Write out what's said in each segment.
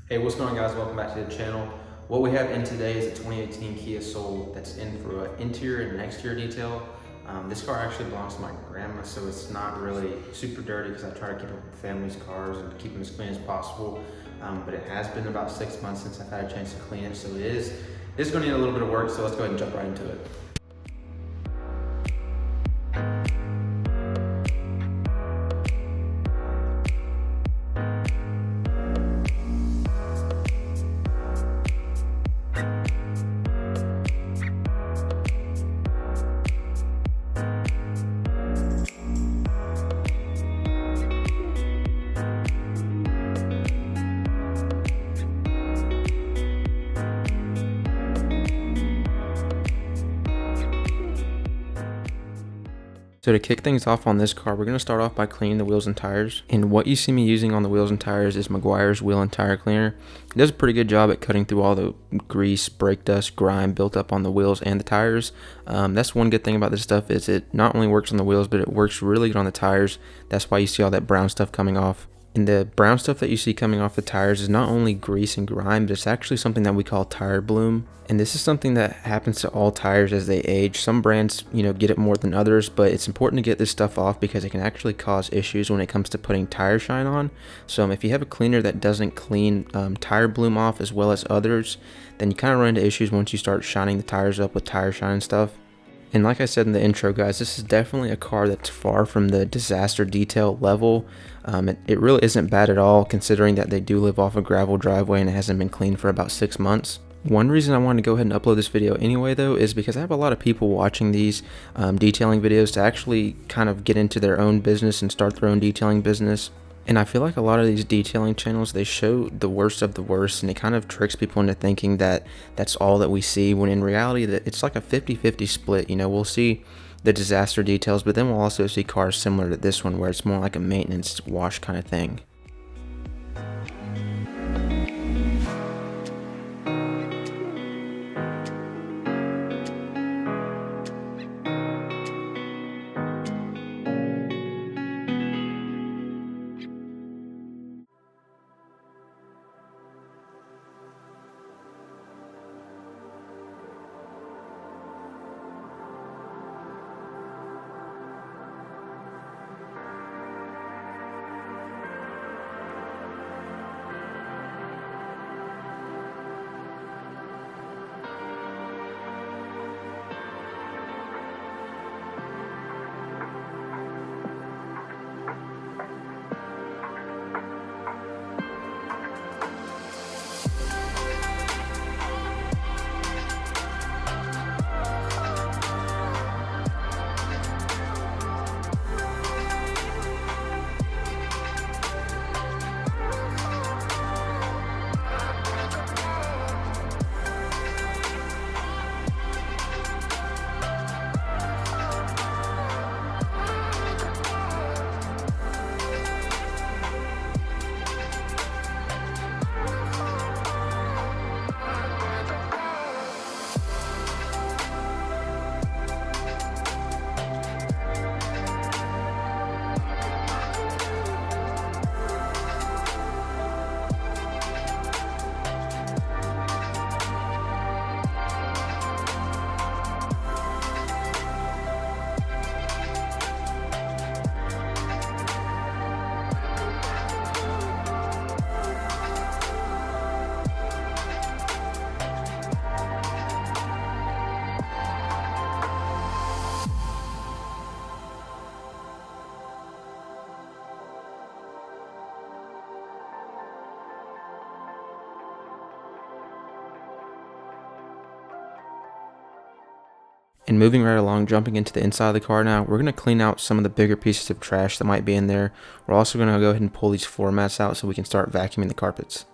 Hey, what's going on, guys? Welcome back to the channel. What we have in today is a 2018 Kia Soul that's in for an interior and an exterior detail. This car actually belongs to my grandma, so it's not really super dirty because I try to keep up with family's cars and keep them as clean as possible. But it has been about 6 months since I've had a chance to clean it, so it's going to need a little bit of work, so let's go ahead and jump right into it. So to kick things off on this car, we're going to start off by cleaning the wheels and tires. And what you see me using on the wheels and tires is Meguiar's wheel and tire cleaner. It does a pretty good job at cutting through all the grease, brake dust, grime built up on the wheels and the tires. That's one good thing about this stuff is it not only works on the wheels, but it works really good on the tires. That's why you see all that brown stuff coming off. And the brown stuff that you see coming off the tires is not only grease and grime, but it's actually something that we call tire bloom. And this is something that happens to all tires as they age. Some brands, get it more than others, but it's important to get this stuff off because it can actually cause issues when it comes to putting tire shine on. So if you have a cleaner that doesn't clean tire bloom off as well as others, then you kind of run into issues once you start shining the tires up with tire shine and stuff. And like I said in the intro, guys, this is definitely a car that's far from the disaster detail level. It really isn't bad at all, considering that they do live off a gravel driveway and it hasn't been cleaned for about 6 months. One reason I wanted to go ahead and upload this video anyway, though, is because I have a lot of people watching these detailing videos to actually kind of get into their own business and start their own detailing business. And I feel like a lot of these detailing channels, they show the worst of the worst, and it kind of tricks people into thinking that that's all that we see, when in reality that it's like a 50-50 split. We'll see the disaster details, but then we'll also see cars similar to this one where it's more like a maintenance wash kind of thing. And moving right along, jumping into the inside of the car now, we're going to clean out some of the bigger pieces of trash that might be in there. We're also going to go ahead and pull these floor mats out so we can start vacuuming the carpets.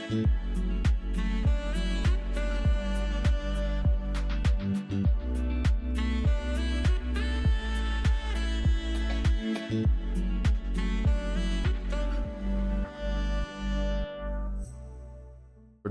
We're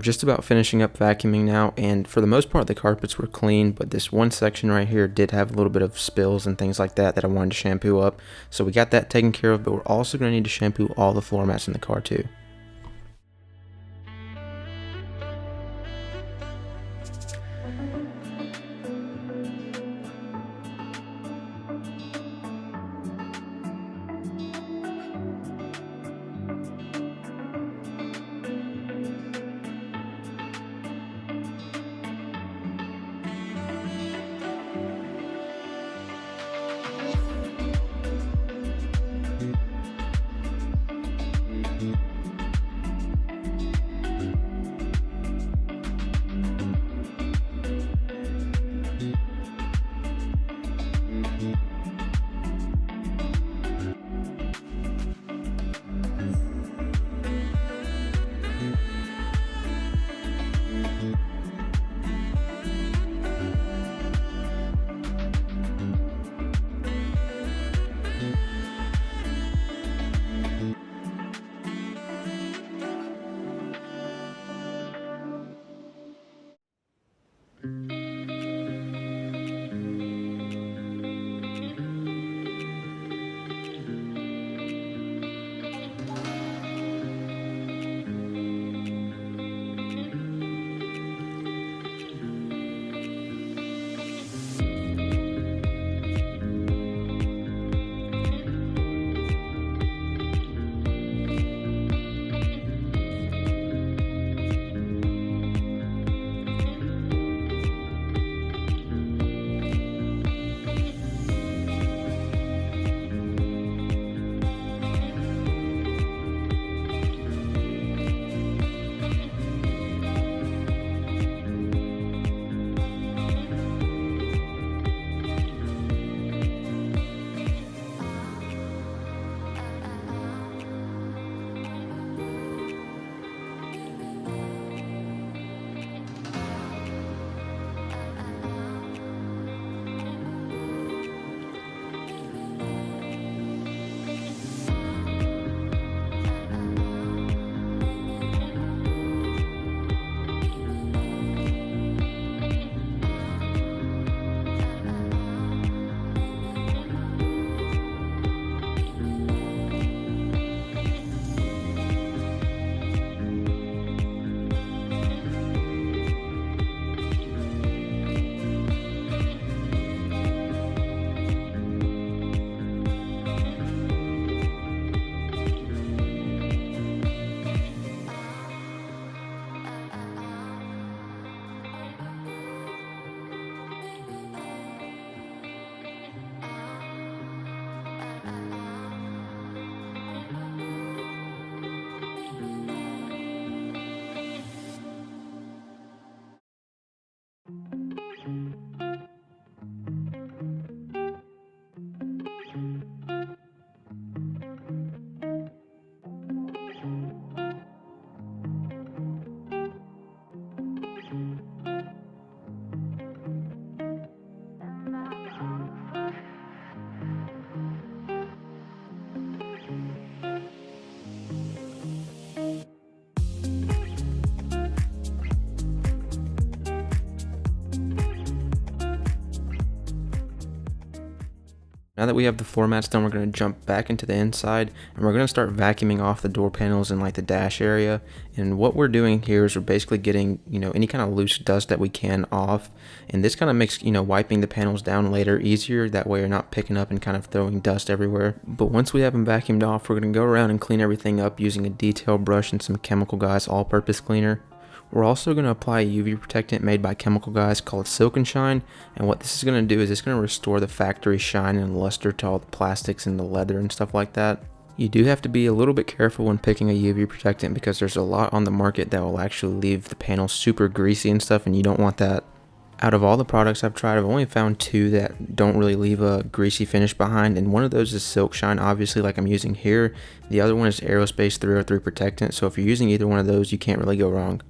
just about finishing up vacuuming now, and for the most part the carpets were clean, but this one section right here did have a little bit of spills and things like that I wanted to shampoo up. So we got that taken care of, but we're also going to need to shampoo all the floor mats in the car too. Now that we have the floor mats done, we're going to jump back into the inside and we're going to start vacuuming off the door panels and like the dash area. And what we're doing here is we're basically getting, any kind of loose dust that we can off. And this kind of makes, wiping the panels down later easier. That way you're not picking up and kind of throwing dust everywhere. But once we have them vacuumed off, we're going to go around and clean everything up using a detail brush and some Chemical Guys all-purpose cleaner. We're also going to apply a UV protectant made by Chemical Guys called Silk and Shine, and what this is going to do is it's going to restore the factory shine and luster to all the plastics and the leather and stuff like that. You do have to be a little bit careful when picking a UV protectant because there's a lot on the market that will actually leave the panels super greasy and stuff, and you don't want that. Out of all the products I've tried, I've only found two that don't really leave a greasy finish behind, and one of those is Silk Shine, obviously, like I'm using here. The other one is Aerospace 303 Protectant, so if you're using either one of those, you can't really go wrong.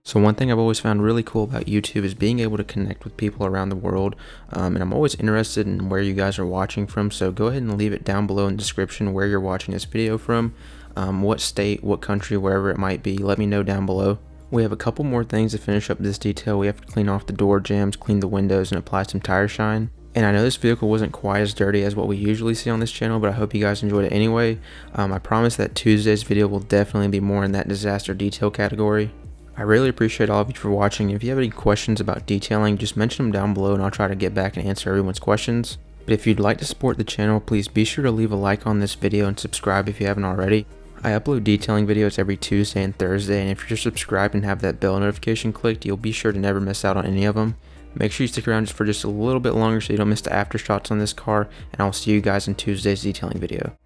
So one thing I've always found really cool about YouTube is being able to connect with people around the world, and I'm always interested in where you guys are watching from, so go ahead and leave it down below in the description where you're watching this video from, what state, what country, wherever it might be. Let me know down below. We have a couple more things to finish up this detail. We have to clean off the door jambs, clean the windows, and apply some tire shine. And I know this vehicle wasn't quite as dirty as what we usually see on this channel, but I hope you guys enjoyed it anyway. I promise that Tuesday's video will definitely be more in that disaster detail category. I really appreciate all of you for watching. If you have any questions about detailing, just mention them down below and I'll try to get back and answer everyone's questions. But if you'd like to support the channel, please be sure to leave a like on this video and subscribe if you haven't already. I upload detailing videos every Tuesday and Thursday, and if you're subscribed and have that bell notification clicked, you'll be sure to never miss out on any of them. Make sure you stick around just for a little bit longer so you don't miss the aftershots on this car, and I'll see you guys in Tuesday's detailing video.